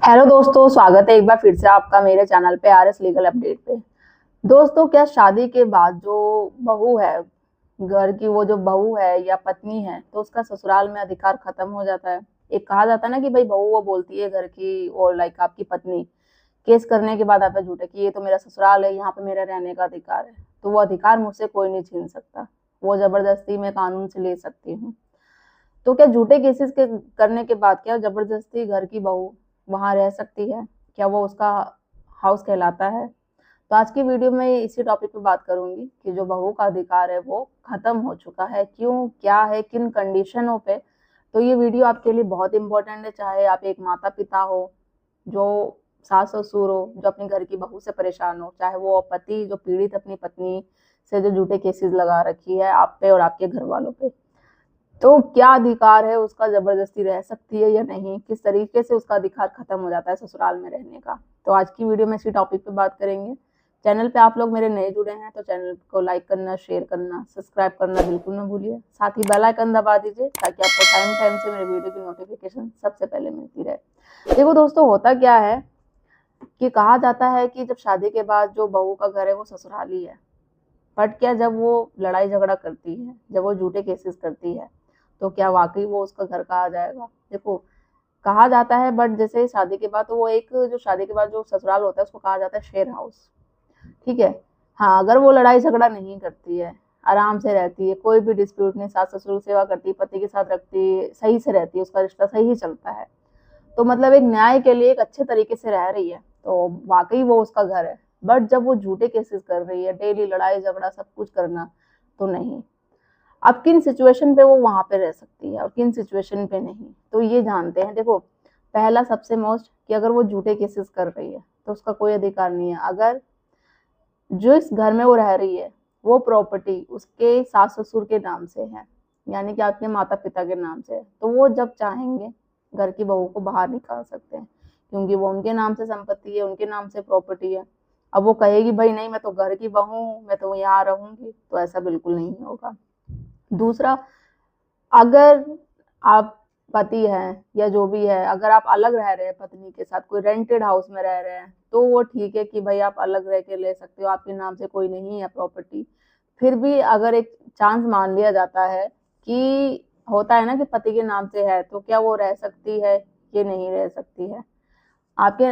Hello दोस्तों, स्वागत है एक बार फिर से आपका मेरे चैनल पे आर एस लीगल अपडेट पे। दोस्तों, क्या शादी के बाद जो बहू है, घर की वो जो बहू है या पत्नी है, तो उसका ससुराल में अधिकार खत्म हो जाता है। एक कहा जाता है ना कि भाई बहू वो बोलती है घर की, और लाइक आपकी पत्नी केस करने के बाद आप पे झूठे कि ये तो मेरा ससुराल है, यहाँ पे मेरा रहने का अधिकार है, तो वो अधिकार मुझसे कोई नहीं छीन सकता। वो जबरदस्ती मैं कानून से ले सकती हूँ। तो क्या झूठे केसेस के करने के बाद क्या जबरदस्ती घर की बहू वहां रह सकती है? क्या वो उसका हाउस कहलाता है? तो आज की वीडियो में इसी टॉपिक पे बात करूंगी कि जो बहू का अधिकार है वो खत्म हो चुका है, क्यों, क्या है, किन कंडीशनों पे। तो ये वीडियो आपके लिए बहुत इंपॉर्टेंट है, चाहे आप एक माता पिता हो, जो सास ससुर हो, जो अपने घर की बहू से परेशान हो, चाहे वो पति जो पीड़ित अपनी पत्नी से जो झूठे केसेस लगा रखी है आप पे और आपके घर वालों पे। तो क्या अधिकार है उसका, जबरदस्ती रह सकती है या नहीं, किस तरीके से उसका अधिकार खत्म हो जाता है ससुराल में रहने का। तो आज की वीडियो में इसी टॉपिक पे बात करेंगे। चैनल पे आप लोग मेरे नए जुड़े हैं तो चैनल को लाइक करना, शेयर करना, सब्सक्राइब करना बिल्कुल ना भूलिए। साथ ही बेल आइकन दबा दीजिए ताकि आपको टाइम टाइम से मेरे वीडियो की नोटिफिकेशन सबसे पहले मिलती रहे। देखो दोस्तों, होता क्या है कि कहा जाता है कि जब शादी के बाद जो बहू का घर है वो ससुराल ही है। बट क्या जब वो लड़ाई झगड़ा करती है, जब वो झूठे केसेस करती है, तो क्या वाकई वो उसका घर कहा जाएगा? देखो, कहा जाता है, बट जैसे शादी के बाद तो वो एक जो शादी के बाद जो ससुराल होता है उसको कहा जाता है शेयर हाउस। ठीक है। हाँ, अगर वो लड़ाई झगड़ा नहीं करती है, आराम से रहती है, कोई भी डिस्प्यूट नहीं, सास ससुर की सेवा करती है, पति के साथ रखती, सही से रहती है, उसका रिश्ता सही चलता है, तो मतलब एक न्याय के लिए एक अच्छे तरीके से रह रही है, तो वाकई वो उसका घर है। बट जब वो झूठे केसेस कर रही है, डेली लड़ाई झगड़ा सब कुछ करना, तो नहीं। अब किन सिचुएशन पे वो वहां पे रह सकती है और किन सिचुएशन पे नहीं, तो ये जानते हैं। देखो, पहला सबसे मोस्ट कि अगर वो झूठे केसेस कर रही है तो उसका कोई अधिकार नहीं है। अगर जो इस घर में वो रह रही है वो प्रॉपर्टी उसके सास ससुर के नाम से है, यानी कि आपके माता पिता के नाम से है, तो वो जब चाहेंगे घर की बहू को बाहर निकाल सकते हैं, क्योंकि वो उनके नाम से संपत्ति है, उनके नाम से प्रॉपर्टी है। अब वो कहेगी भाई नहीं, मैं तो घर की बहू हूँ, मैं तो यहाँ रहूंगी, तो ऐसा बिल्कुल नहीं होगा। दूसरा, अगर आप पति हैं या जो भी है, अगर आप अलग रह रहे हैं पत्नी के साथ, कोई रेंटेड हाउस में रह रहे हैं, तो वो ठीक है कि भाई आप अलग रह के ले सकते हो, आपके नाम से कोई नहीं है प्रॉपर्टी। फिर भी अगर एक चांस मान लिया जाता है कि होता है ना कि पति के नाम से है, तो क्या वो रह सकती है कि नहीं रह सकती है? आपके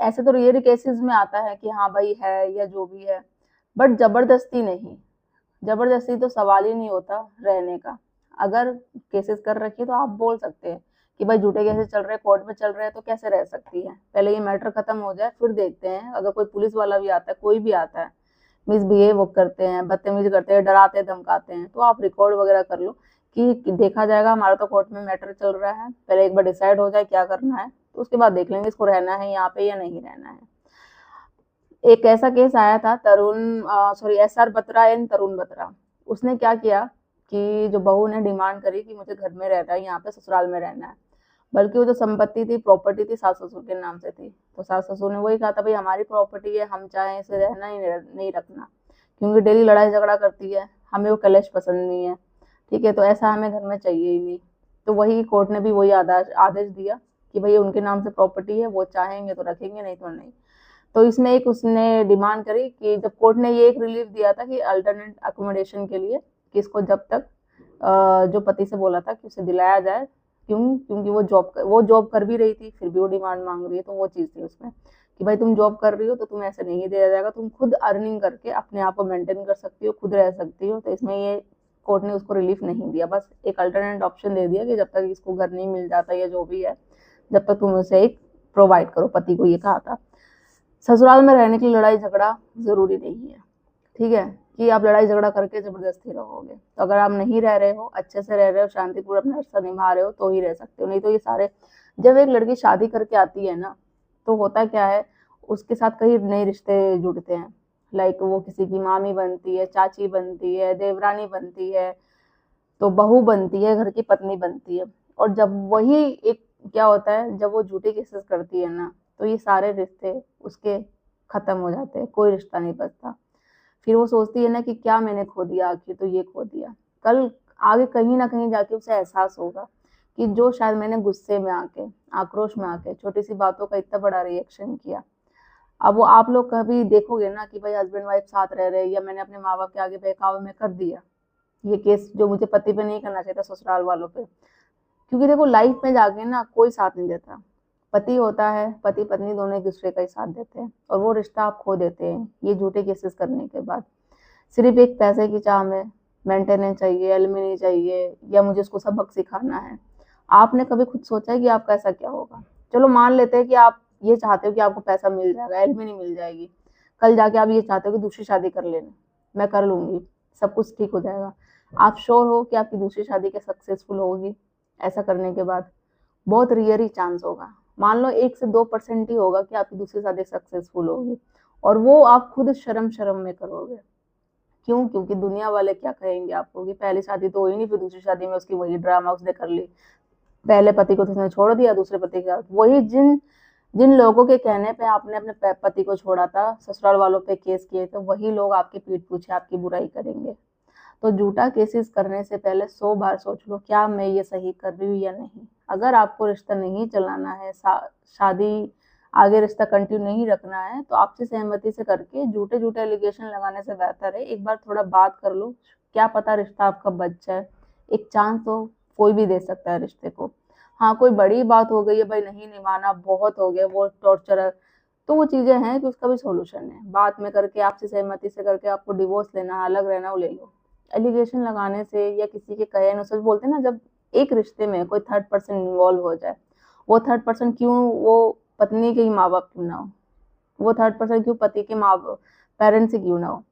ऐसे तो रेयर केसेस में आता है कि हाँ भाई है या जो भी है, बट जबरदस्ती नहीं। जबरदस्ती तो सवाल ही नहीं होता रहने का। अगर केसेस कर रखी तो आप बोल सकते हैं कि भाई झूठे केसेस चल रहे हैं, कोर्ट में चल रहे हैं, तो कैसे रह सकती है, पहले ये मैटर खत्म हो जाए फिर देखते हैं। अगर कोई पुलिस वाला भी आता है, कोई भी आता है, मिसबिहेव करते हैं, बदतमीजी करते हैं, डराते धमकाते हैं, तो आप रिकॉर्ड वगैरह कर लो कि देखा जाएगा, हमारा तो कोर्ट में मैटर चल रहा है, पहले एक बार डिसाइड हो जाए क्या करना है, तो उसके बाद देख लेंगे इसको रहना है यहाँ पे या नहीं रहना है। एक ऐसा केस आया था, Tarun sorry S R Batra and Tarun Batra. उसने क्या किया कि जो बहू ने डिमांड करी कि मुझे घर में रहना है, यहाँ पे ससुराल में रहना है, बल्कि वो जो संपत्ति थी, प्रॉपर्टी थी, सास ससुर के नाम से थी, तो सास ससुर ने वही कहा था भाई हमारी प्रॉपर्टी है, हम चाहे इसे रहना ही नहीं रखना, क्योंकि डेली लड़ाई झगड़ा करती है, हमें वो कलेश पसंद नहीं है। ठीक है, तो ऐसा हमें घर में चाहिए ही नहीं। तो वही कोर्ट ने भी वही आदेश आदेश दिया कि भाई उनके नाम से प्रॉपर्टी है, वो चाहेंगे तो रखेंगे, नहीं तो नहीं। तो इसमें एक उसने डिमांड करी कि जब कोर्ट ने ये एक रिलीफ दिया था कि अल्टरनेट अकोमोडेशन के लिए, कि इसको जब तक जो पति से बोला था कि उसे दिलाया जाए, क्योंकि वो जॉब कर भी रही थी, फिर भी वो डिमांड मांग रही है, तो वो चीज़ थी उसमें कि भाई तुम जॉब कर रही हो तो तुम्हें ऐसे नहीं दिया जाएगा, तुम खुद अर्निंग करके अपने आप को मेंटेन कर सकती हो, खुद रह सकती हो। तो इसमें ये कोर्ट ने उसको रिलीफ नहीं दिया, बस एक अल्टरनेट ऑप्शन दे दिया कि जब तक इसको घर नहीं मिल जाता या जो भी है, जब तक तुम उसे एक प्रोवाइड करो, पति को ये कहा था। ससुराल में रहने के लिए लड़ाई झगड़ा जरूरी नहीं है। ठीक है, कि आप लड़ाई झगड़ा करके जबरदस्ती रहोगे, तो अगर आप नहीं रह रहे हो, अच्छे से रह रहे हो, शांतिपूर्ण अपना रिश्ता निभा रहे हो, तो ही रह सकते हो, नहीं तो ये सारे। जब एक लड़की शादी करके आती है ना, तो होता क्या है, उसके साथ कई नए रिश्ते जुड़ते हैं। लाइक वो किसी की मामी बनती है, चाची बनती है, देवरानी बनती है, तो बहू बनती है, घर की पत्नी बनती है। और जब वही एक क्या होता है, जब वो झूठे केसेस करती है ना, तो ये सारे रिश्ते उसके खत्म हो जाते हैं, कोई रिश्ता नहीं बचता। फिर वो सोचती है ना कि क्या मैंने खो दिया, आखिर तो ये खो दिया। कल आगे कहीं ना कहीं जाके उसे एहसास होगा कि जो शायद मैंने गुस्से में आके, आक्रोश में आके छोटी सी बातों का इतना बड़ा रिएक्शन किया। अब वो आप लोग कभी देखोगे ना कि भाई हस्बैंड वाइफ साथ रह रहे, या मैंने अपने माँ बाप के आगे बहकावे में कर दिया ये केस, जो मुझे पति पे नहीं करना चाहिए था, ससुराल वालों पे। क्योंकि देखो लाइफ में जाके ना कोई साथ नहीं देता। पति होता है, पति पत्नी दोनों एक दूसरे का ही साथ देते हैं, और वो रिश्ता आप खो देते हैं ये झूठे केसेस करने के बाद। सिर्फ एक पैसे की चाह में, मेंटेनेंस चाहिए, एलिमनी चाहिए, या मुझे उसको सबक सिखाना है। आपने कभी खुद सोचा है कि आपका ऐसा क्या होगा? चलो मान लेते हैं कि आप ये चाहते हो कि आपको पैसा मिल जाएगा, एलिमनी मिल जाएगी, कल जाके आप ये चाहते हो कि दूसरी शादी कर लेना, मैं कर लूंगी, सब कुछ ठीक हो जाएगा। आप श्योर हो कि आपकी दूसरी शादी के सक्सेसफुल होगी? ऐसा करने के बाद बहुत रेयर ही चांस होगा। मान लो 1 से 2% ही होगा कि आपकी दूसरी शादी सक्सेसफुल होगी, और वो आप खुद शर्म शर्म में करोगे। क्यों? क्योंकि दुनिया वाले क्या कहेंगे आपको कि पहली शादी तो हुई नहीं, फिर दूसरी शादी में उसकी वही ड्रामा उसने कर ली, पहले पति को तो उसने छोड़ दिया, दूसरे पति के साथ वही जिन जिन लोगों के कहने पे आपने अपने पति को छोड़ा था, ससुराल वालों पे केस किए थे, वही लोग आपके पीठ पीछे आपकी बुराई करेंगे। तो झूठा केसेस करने से पहले 100 बार सोच लो, क्या मैं ये सही कर रही हूँ या नहीं। अगर आपको रिश्ता नहीं चलाना है, शादी आगे रिश्ता कंटिन्यू नहीं रखना है, तो आपसी सहमति से करके झूठे झूठे एलिगेशन लगाने से बेहतर है एक बार थोड़ा बात कर लो। क्या पता रिश्ता आपका बच जाए। एक चांस तो कोई भी दे सकता है रिश्ते को। हाँ, कोई बड़ी बात हो गई है, भाई नहीं निभाना, बहुत हो गया, वो टॉर्चर है, तो वो चीजें हैं कि उसका भी सोल्यूशन है, बात में करके आपसी सहमति से करके। आपको डिवोर्स लेना, अलग रहना, वो ले लो। एलिगेशन लगाने से या किसी के कहे अनुसार, बोलते हैं ना, जब एक रिश्ते में कोई थर्ड पर्सन इन्वॉल्व हो जाए, वो थर्ड पर्सन क्यों वो पत्नी के ही माँ बाप क्यों ना हो, वो थर्ड पर्सन क्यों पति के माँ पेरेंट्स से क्यों ना हो,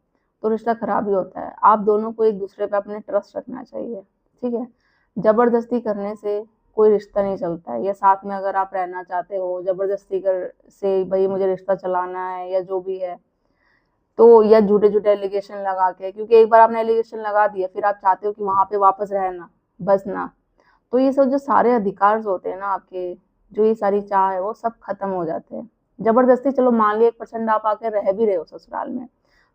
तो रिश्ता खराब ही होता है। आप दोनों को एक दूसरे पे अपने ट्रस्ट रखना चाहिए, ठीक है। जबरदस्ती करने से कोई रिश्ता नहीं चलता है। या साथ में अगर आप रहना चाहते हो, जबरदस्ती कर से भाई मुझे रिश्ता चलाना है या जो भी है, तो या झूठे झूठे एलिगेशन लगा के, क्योंकि एक बार आपने एलिगेशन लगा दिया, फिर आप चाहते हो कि वहां पे वापस रहना, बसना, तो ये सब जो सारे अधिकार होते हैं ना आपके, जो ये सारी चाह है, वो सब खत्म हो जाते हैं। जबरदस्ती, चलो मान लिया 1% आप आके रह भी रहे हो ससुराल में,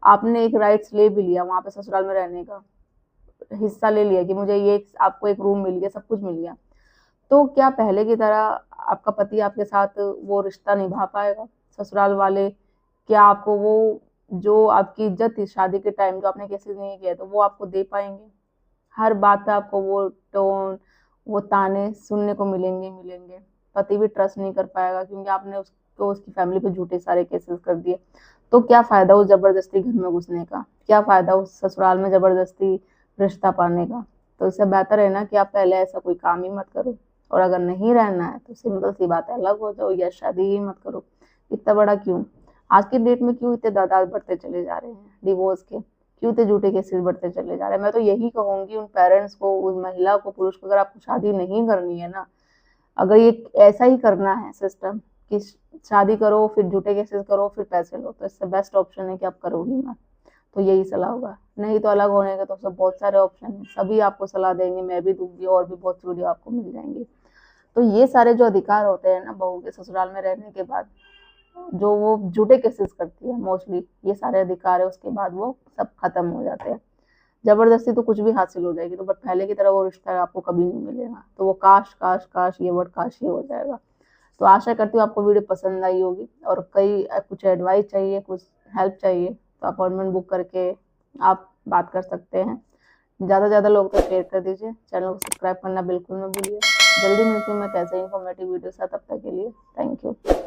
आपने एक राइट्स ले भी लिया वहां पे ससुराल में रहने का, हिस्सा ले लिया कि मुझे ये आपको एक रूम मिल गया, सब कुछ मिल गया, तो क्या पहले की तरह आपका पति आपके साथ वो रिश्ता निभा पाएगा? ससुराल वाले क्या आपको वो जो आपकी इज्जत थी शादी के टाइम, जो आपने केसेस नहीं किया, तो वो आपको दे पाएंगे? हर बात पे आपको वो टोन, वो ताने सुनने को मिलेंगे। पति भी ट्रस्ट नहीं कर पाएगा, क्योंकि आपने उसको, उसकी फैमिली पे झूठे सारे केसेस कर दिए। तो क्या फायदा उस जबरदस्ती घर में घुसने का? क्या फायदा उस ससुराल में जबरदस्ती रिश्ता पाने का? तो इससे बेहतर है ना कि आप पहले ऐसा कोई काम ही मत करो, और अगर नहीं रहना है तो सिंपल सी बात है, अलग हो जाओ या शादी ही मत करो। इतना बड़ा क्यों? आज की डेट में क्यों इतने दादाद बढ़ते चले जा रहे हैं डिवोर्स के? क्यों इतने झूठे केसेस बढ़ते चले जा रहे हैं? मैं तो यही कहूंगी उन पेरेंट्स को, उस महिला को, पुरुष को, अगर आपको शादी नहीं करनी है ना, अगर ये ऐसा ही करना है सिस्टम कि शादी करो फिर झूठे केसेस करो फिर पैसे लो, तो इससे बेस्ट ऑप्शन है कि आप करो ही मत। तो यही सलाह होगा। नहीं तो अलग होने के तो सब बहुत सारे ऑप्शन हैं, सभी आपको सलाह देंगे, मैं भी दूंगी, और भी बहुत वीडियो आपको मिल जाएंगी। तो ये सारे जो अधिकार होते हैं ना बहू के ससुराल में रहने के बाद, जो वो झूठे केसेस करती है मोस्टली, ये सारे अधिकार है उसके बाद वो सब खत्म हो जाते हैं। जबरदस्ती तो कुछ भी हासिल हो जाएगी, तो बट पहले की तरह वो रिश्ता आपको कभी नहीं मिलेगा। तो वो काश काश काश, ये वर्ड काश ही हो जाएगा। तो आशा करती हूँ आपको वीडियो पसंद आई होगी, और कई कुछ एडवाइस चाहिए, कुछ हेल्प चाहिए, तो अपॉइंटमेंट बुक करके आप बात कर सकते हैं। ज़्यादा से ज़्यादा लोग तो शेयर कर दीजिए, चैनल को सब्सक्राइब करना बिल्कुल मत भूलिए। जल्दी मिलती हूँ मैं कैसे इन्फॉर्मेटिव वीडियो साथ, तब तक के लिए थैंक यू।